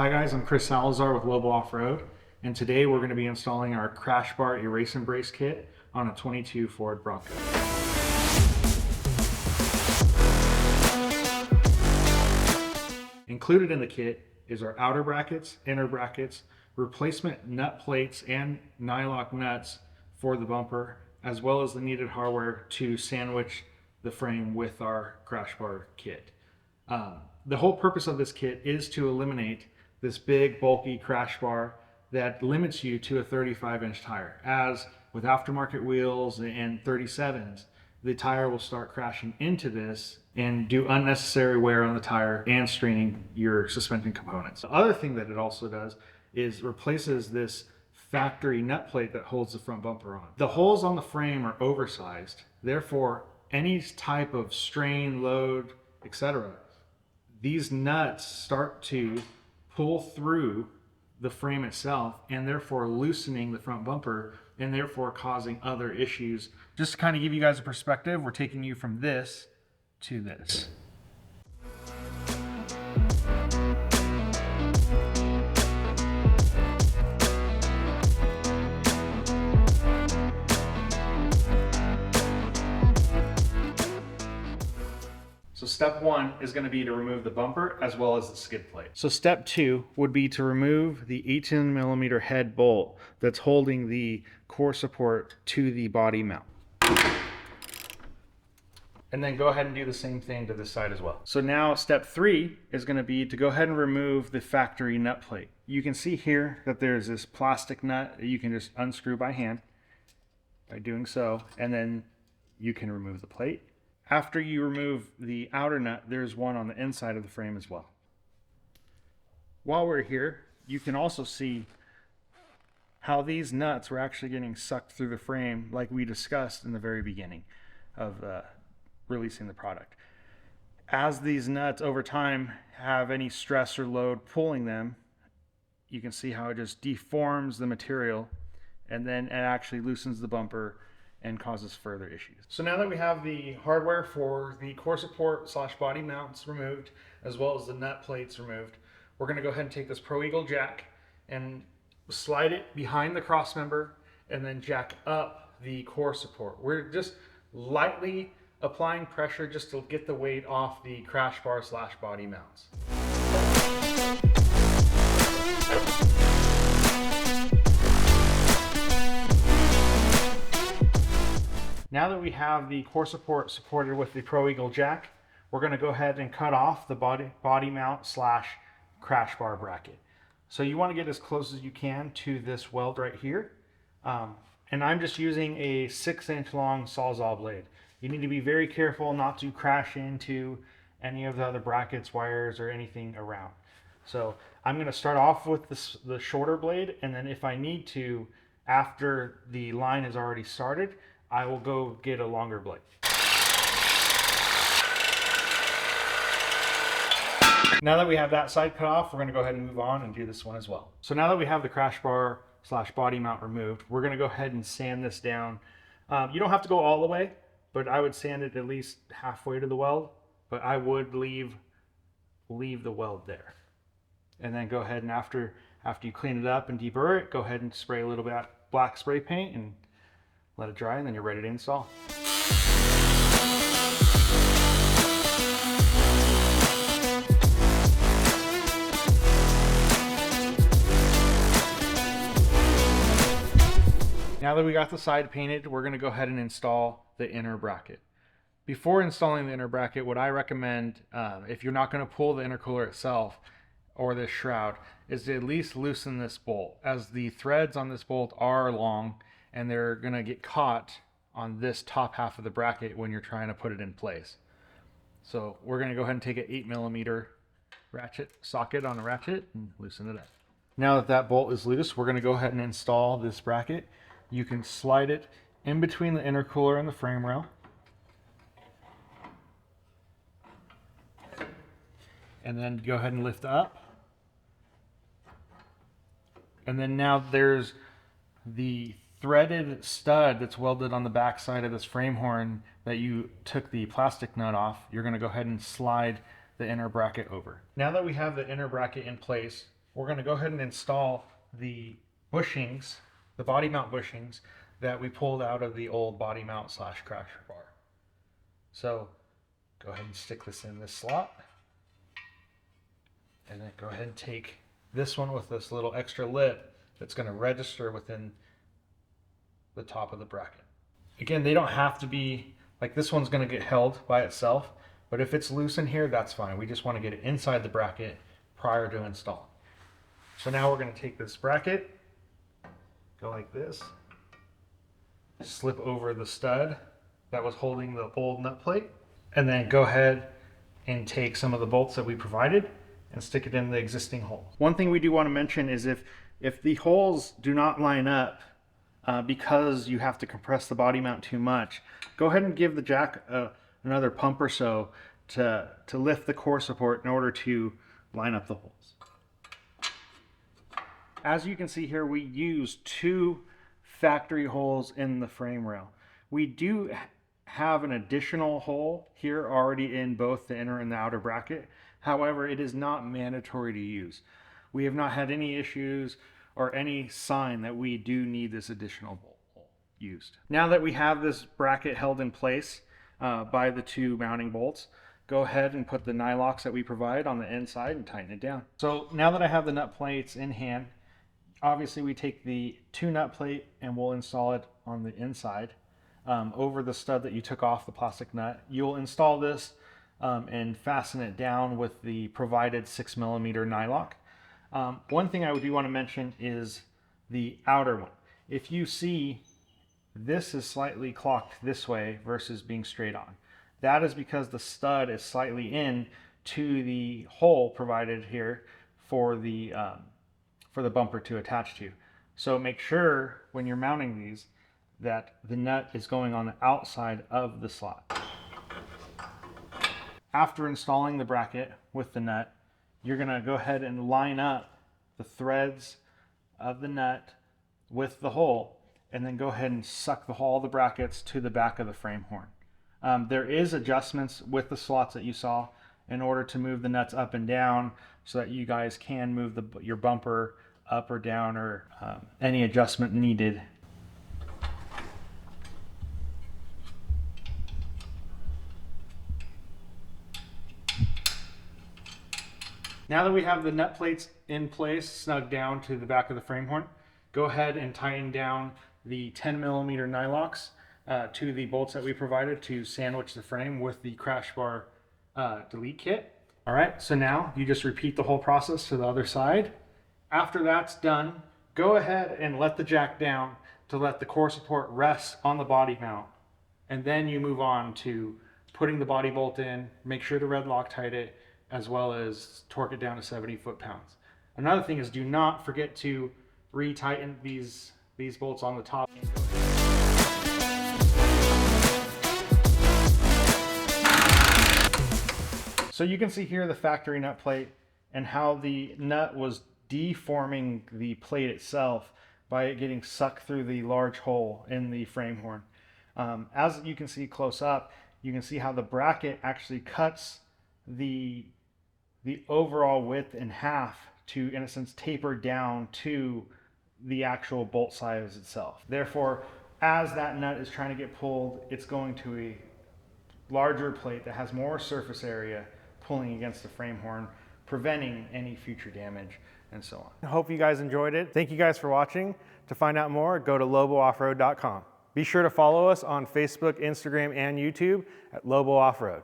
Hi guys, I'm Chris Salazar with Lobo Off-Road, and today we're going to be installing our crash bar erase and brace kit on a 22 Ford Bronco. Included in the kit is our outer brackets, inner brackets, replacement nut plates and nylock nuts for the bumper, as well as the needed hardware to sandwich the frame with our crash bar kit. The whole purpose of this kit is to eliminate this big bulky crash bar that limits you to a 35-inch tire. As with aftermarket wheels and 37s, the tire will start crashing into this and do unnecessary wear on the tire and straining your suspension components. The other thing that it also does is replaces this factory nut plate that holds the front bumper on. The holes on the frame are oversized, therefore any type of strain, load, etc., these nuts start to pull through the frame itself and therefore loosening the front bumper and therefore causing other issues. Just to kind of give you guys a perspective, we're taking you from this to this. So step one is going to be to remove the bumper as well as the skid plate. So step two would be to remove the 18mm head bolt that's holding the core support to the body mount. And then go ahead and do the same thing to this side as well. So now step three is going to be to go ahead and remove the factory nut plate. You can see here that there's this plastic nut that you can just unscrew by hand by doing so, and then you can remove the plate. After you remove the outer nut, there's one on the inside of the frame as well. While we're here, you can also see how these nuts were actually getting sucked through the frame like we discussed in the very beginning of releasing the product. As these nuts over time have any stress or load pulling them, you can see how it just deforms the material and then it actually loosens the bumper and causes further issues. So now that we have the hardware for the core support / body mounts removed, as well as the nut plates removed, we're going to go ahead and take this Pro Eagle jack and slide it behind the cross member and then jack up the core support. We're just lightly applying pressure just to get the weight off the crash bar / body mounts. Now that we have the core support supported with the Pro Eagle jack, we're going to go ahead and cut off the body mount / crash bar bracket. So you want to get as close as you can to this weld right here. And I'm just using a 6-inch long Sawzall blade. You need to be very careful not to crash into any of the other brackets, wires, or anything around. So I'm going to start off with the shorter blade, and then if I need to, after the line is already started, I will go get a longer blade. Now that we have that side cut off, we're going to go ahead and move on and do this one as well. So now that we have the crash bar / body mount removed, we're going to go ahead and sand this down. You don't have to go all the way, but I would sand it at least halfway to the weld, but I would leave the weld there. And then go ahead and after you clean it up and deburr it, go ahead and spray a little bit of black spray paint and let it dry, and then you're ready to install. Now that we got the side painted, we're going to go ahead and install the inner bracket. Before installing the inner bracket, what I recommend, if you're not going to pull the intercooler itself or this shroud, is to at least loosen this bolt, as the threads on this bolt are long and they're going to get caught on this top half of the bracket when you're trying to put it in place. So we're going to go ahead and take an 8mm ratchet socket on a ratchet and loosen it up. Now that that bolt is loose, we're going to go ahead and install this bracket. You can slide it in between the intercooler and the frame rail. And then go ahead and lift up. And then now there's the threaded stud that's welded on the back side of this frame horn that you took the plastic nut off. You're going to go ahead and slide the inner bracket over. Now that we have the inner bracket in place, we're going to go ahead and install the bushings, the body mount bushings that we pulled out of the old body mount / crash bar. So go ahead and stick this in this slot, and then go ahead and take this one with this little extra lip that's going to register within the top of the bracket. Again, they don't have to be, like this one's going to get held by itself, but if it's loose in here, that's fine. We just want to get it inside the bracket prior to installing. So now we're going to take this bracket, go like this, slip over the stud that was holding the old nut plate, and then go ahead and take some of the bolts that we provided and stick it in the existing hole. One thing we do want to mention is if the holes do not line up because you have to compress the body mount too much, go ahead and give the jack another pump or so to lift the core support in order to line up the holes. As you can see here, we use 2 factory holes in the frame rail. We do have an additional hole here already in both the inner and the outer bracket. However, it is not mandatory to use. We have not had any issues or any sign that we do need this additional hole used. Now that we have this bracket held in place by the 2 mounting bolts, go ahead and put the nylocks that we provide on the inside and tighten it down. So now that I have the nut plates in hand, obviously we take the 2 nut plate and we'll install it on the inside over the stud that you took off the plastic nut. You'll install this and fasten it down with the provided 6mm nylock. One thing I do want to mention is the outer one. If you see, this is slightly clocked this way versus being straight on. That is because the stud is slightly in to the hole provided here for the bumper to attach to. So make sure when you're mounting these that the nut is going on the outside of the slot. After installing the bracket with the nut, you're going to go ahead and line up the threads of the nut with the hole, and then go ahead and suck all the brackets to the back of the frame horn. There is adjustments with the slots that you saw in order to move the nuts up and down so that you guys can move your bumper up or down, or any adjustment needed. Now that we have the nut plates in place, snug down to the back of the frame horn, go ahead and tighten down the 10mm nylocks to the bolts that we provided to sandwich the frame with the crash bar delete kit. All right, so now you just repeat the whole process to the other side. After that's done, go ahead and let the jack down to let the core support rest on the body mount. And then you move on to putting the body bolt in, make sure to red Loctite it, as well as torque it down to 70 foot-pounds. Another thing is, do not forget to re-tighten these bolts on the top. So you can see here the factory nut plate and how the nut was deforming the plate itself by it getting sucked through the large hole in the frame horn. As you can see close up, you can see how the bracket actually cuts the overall width in half to, in a sense, taper down to the actual bolt size itself. Therefore, as that nut is trying to get pulled, it's going to a larger plate that has more surface area pulling against the frame horn, preventing any future damage and so on. I hope you guys enjoyed it. Thank you guys for watching. To find out more, go to lobooffroad.com. Be sure to follow us on Facebook, Instagram, and YouTube at Lobo Off-Road.